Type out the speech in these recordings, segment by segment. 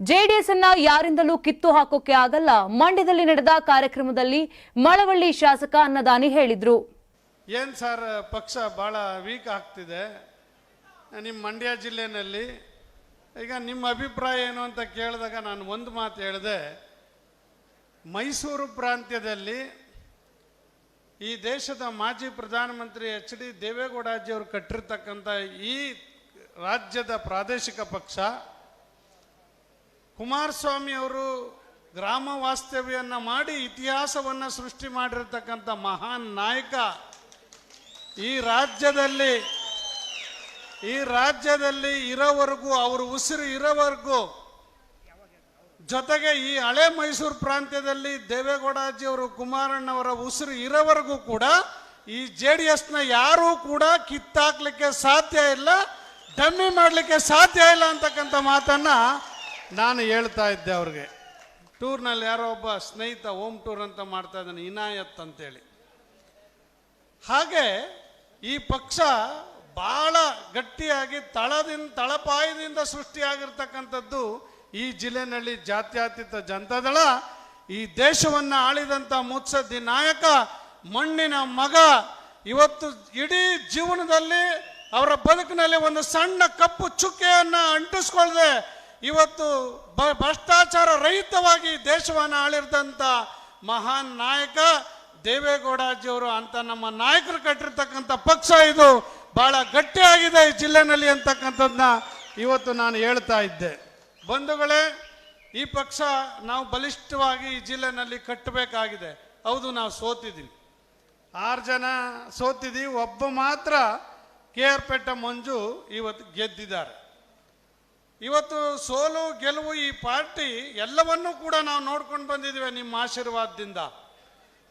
JDS ಅನ್ನ ಯಾರಿಂದಲೂ ಕಿತ್ತು ಹಾಕೋಕೆ ಆಗಲ್ಲ. ಮಂಡ್ಯದಲ್ಲಿ ನಡೆದ ಕಾರ್ಯಕ್ರಮದಲ್ಲಿ ಮಳವಳ್ಳಿ ಶಾಸಕ ಅನ್ನದಾನಿ ಹೇಳಿದ್ರು. ಏನ್ ಸರ್ ಪಕ್ಷ ಬಹಳ ವೀಕ್ ಆಗ್ತಿದೆ ನಿಮ್ಮ ಮಂಡ್ಯ ಜಿಲ್ಲೆನಲ್ಲಿ. ಈಗ ನಿಮ್ಮ ಅಭಿಪ್ರಾಯ ಏನು ಅಂತ ಕೇಳಿದಾಗ ನಾನು ಒಂದು ಮಾತು ಹೇಳಿದೆ. ಮೈಸೂರು ಪ್ರಾಂತ್ಯದಲ್ಲಿ ಈ ದೇಶದ ಮಾಜಿ ಪ್ರಧಾನಮಂತ್ರಿ ಎಚ್ ಡಿ ದೇವೇಗೌಡಜಿಯವರು ಕಟ್ಟಿರ್ತಕ್ಕಂಥ ಈ ರಾಜ್ಯದ ಪ್ರಾದೇಶಿಕ ಪಕ್ಷ, ಕುಮಾರಸ್ವಾಮಿ ಅವರು ಗ್ರಾಮ ವಾಸ್ತವ್ಯವನ್ನು ಮಾಡಿ ಇತಿಹಾಸವನ್ನು ಸೃಷ್ಟಿ ಮಾಡಿರ್ತಕ್ಕಂಥ ಮಹಾನ್ ನಾಯಕ, ಈ ರಾಜ್ಯದಲ್ಲಿ ಇರೋವರೆಗೂ, ಅವ್ರ ಉಸಿರು ಇರೋವರೆಗೂ, ಜೊತೆಗೆ ಈ ಹಳೆ ಮೈಸೂರು ಪ್ರಾಂತ್ಯದಲ್ಲಿ ದೇವೇಗೌಡಜಿಯವರು ಕುಮಾರಣ್ಣವರ ಉಸಿರು ಇರೋವರೆಗೂ ಕೂಡ ಈ JDSನ ಯಾರೂ ಕೂಡ ಕಿತ್ತಾಕ್ಲಿಕ್ಕೆ ಸಾಧ್ಯ ಇಲ್ಲ, ಡಮ್ಮಿ ಮಾಡಲಿಕ್ಕೆ ಸಾಧ್ಯ ಇಲ್ಲ ಅಂತಕ್ಕಂಥ ಮಾತನ್ನ ನಾನು ಹೇಳ್ತಾ ಇದ್ದೆ ಅವ್ರಿಗೆ. ಟೂರ್ನಲ್ಲಿ ಯಾರೋ ಒಬ್ಬ ಸ್ನೇಹಿತ ಹೋಮ್ ಟೂರ್ ಅಂತ ಮಾಡ್ತಾ ಇದ್ದಾನೆ, ಇನಾಯತ್ ಅಂತೇಳಿ. ಹಾಗೆ ಈ ಪಕ್ಷ ಬಹಳ ಗಟ್ಟಿಯಾಗಿ ತಳಪಾಯದಿಂದ ಸೃಷ್ಟಿಯಾಗಿರ್ತಕ್ಕಂಥದ್ದು ಈ ಜಿಲ್ಲೆನಲ್ಲಿ ಜಾತ್ಯತೀತ ಜನತಾದಳ. ಈ ದೇಶವನ್ನು ಆಳಿದಂಥ ಮುತ್ಸದ್ದಿ ನಾಯಕ, ಮಣ್ಣಿನ ಮಗ. ಇವತ್ತು ಇಡೀ ಜೀವನದಲ್ಲಿ ಅವರ ಬದುಕಿನಲ್ಲಿ ಒಂದು ಸಣ್ಣ ಕಪ್ಪು ಚುಕ್ಕೆಯನ್ನು ಅಂಟಿಸ್ಕೊಳ್ಳದೆ ಇವತ್ತು ಭ್ರಷ್ಟಾಚಾರ ರಹಿತವಾಗಿ ದೇಶವನ್ನು ಆಳಿದಂಥ ಮಹಾನ್ ನಾಯಕ ದೇವೇಗೌಡಜಿಯವರು. ಅಂತ ನಮ್ಮ ನಾಯಕರು ಕಟ್ಟಿರ್ತಕ್ಕಂಥ ಪಕ್ಷ ಇದು ಬಹಳ ಗಟ್ಟಿಯಾಗಿದೆ ಈ ಜಿಲ್ಲೆನಲ್ಲಿ ಅಂತಕ್ಕಂಥದ್ದನ್ನ ಇವತ್ತು ನಾನು ಹೇಳ್ತಾ ಇದ್ದೆ. ಬಂಧುಗಳೇ, ಈ ಪಕ್ಷ ನಾವು ಬಲಿಷ್ಠವಾಗಿ ಈ ಜಿಲ್ಲೆನಲ್ಲಿ ಕಟ್ಟಬೇಕಾಗಿದೆ. ಹೌದು, ನಾವು ಸೋತಿದ್ದೀವಿ, 6 ಜನ ಸೋತಿದ್ದೀವಿ, ಒಬ್ಬ ಮಾತ್ರ KR ಮಂಜು ಇವತ್ತು ಗೆದ್ದಿದ್ದಾರೆ. ಇವತ್ತು ಸೋಲು ಗೆಲುವು ಈ ಪಾರ್ಟಿ ಎಲ್ಲವನ್ನೂ ಕೂಡ ನಾವು ನೋಡ್ಕೊಂಡು ಬಂದಿದ್ದೀವಿ ನಿಮ್ಮ ಆಶೀರ್ವಾದದಿಂದ.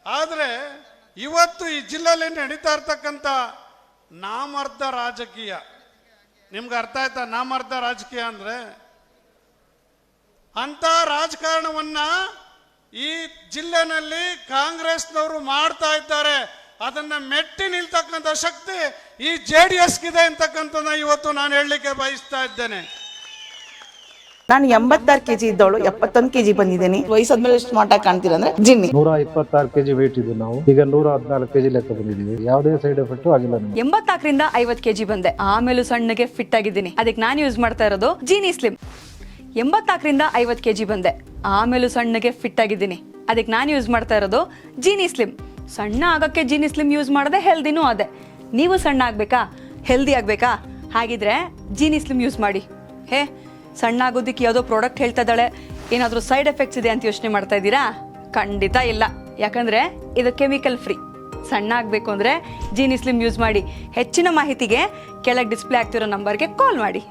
ಆದರೆ ಇವತ್ತು ಈ ಜಿಲ್ಲೆಯಲ್ಲಿ ನಡೀತಾ ಇರ್ತಕ್ಕಂಥ ನಾಮರ್ಥ ರಾಜಕೀಯ, ನಿಮ್ಗೆ ಅರ್ಥ ಆಯ್ತಾ? ನಾಮರ್ಥ ರಾಜಕೀಯ ಅಂದ್ರೆ ಅಂತ ರಾಜಕಾರಣವನ್ನ ಈ ಜಿಲ್ಲೆನಲ್ಲಿ ಕಾಂಗ್ರೆಸ್ನವರು ಮಾಡ್ತಾ ಇದ್ದಾರೆ. ಅದನ್ನ ಮೆಟ್ಟಿ ನಿಲ್ತಕ್ಕಂಥ ಶಕ್ತಿ ಈ JDSಗಿದೆ ಅಂತಕ್ಕಂಥದ್ದನ್ನ ಇವತ್ತು ನಾನು ಹೇಳಲಿಕ್ಕೆ ಬಯಸ್ತಾ ಇದ್ದೇನೆ. ನಾನು 86 kg ಇದ್ದವಳು 71 kg ಬಂದಿದ್ದೀನಿ. ವಯಸ್ಸಾದ್ಮೇಲೆ ಸ್ಮಾರ್ಟ್ ಆಗಿ ಕಾಣ್ತೀರಾ ಅಂದ್ರೆ ಜಿನ್ನಿ. 126 kg ವೇಟ್ ಇದ್ದು ನಾವು ಈಗ 114 kg ಲೆಕ್ಕ ಬಂದಿದ್ದೀವಿ. ಯಾವುದೇ ಸೈಡ್ ಎಫೆಕ್ಟ್ ಆಗಿಲ್ಲ. 84ರಿಂದ 50 kg ಬಂದೆ, ಆಮೇಲೆ ಸಣ್ಣಗೆ ಫಿಟ್ ಆಗಿದ್ದೀನಿ. ಅದಕ್ಕೆ ನಾನು ಯೂಸ್ ಮಾಡ್ತಾ ಇರೋದು ಜೀನಿ ಸ್ಲಿಮ್. 84ರಿಂದ 50 kg ಬಂದೆ, ಆಮೇಲೆ ಸಣ್ಣಗೆ ಫಿಟ್ ಆಗಿದ್ದೀನಿ. ಅದಕ್ಕೆ ನಾನು ಯೂಸ್ ಮಾಡ್ತಾ ಇರೋದು ಜೀನಿ ಸ್ಲಿಮ್. ಸಣ್ಣ ಆಗಕ್ಕೆ ಜೀನಿ ಸ್ಲಿಮ್ ಯೂಸ್ ಮಾಡದೆ ಹೆಲ್ದಿನೂ ಅದೇ. ನೀವು ಸಣ್ಣ ಆಗ್ಬೇಕಾ, ಹೆಲ್ದಿ ಆಗ್ಬೇಕಾ? ಹಾಗಿದ್ರೆ ಜೀನಿ ಸ್ಲಿಮ್ ಯೂಸ್ ಮಾಡಿ. ಸಣ್ಣ ಆಗೋದಕ್ಕೆ ಯಾವುದೋ ಪ್ರಾಡಕ್ಟ್ ಹೇಳ್ತಾ ಇದ್ದಾಳೆ, ಏನಾದರೂ ಸೈಡ್ ಎಫೆಕ್ಟ್ಸ್ ಇದೆ ಅಂತ ಯೋಚನೆ ಮಾಡ್ತಾ ಇದ್ದೀರಾ? ಖಂಡಿತ ಇಲ್ಲ, ಯಾಕಂದ್ರೆ ಇದು ಕೆಮಿಕಲ್ ಫ್ರೀ. ಸಣ್ಣ ಆಗಬೇಕು ಅಂದರೆ ಜೀನಿ ಸ್ಲಿಮ್ ಯೂಸ್ ಮಾಡಿ. ಹೆಚ್ಚಿನ ಮಾಹಿತಿಗೆ ಕೆಳಗೆ ಡಿಸ್ಪ್ಲೇ ಆಗ್ತಿರೋ ನಂಬರ್ಗೆ ಕಾಲ್ ಮಾಡಿ.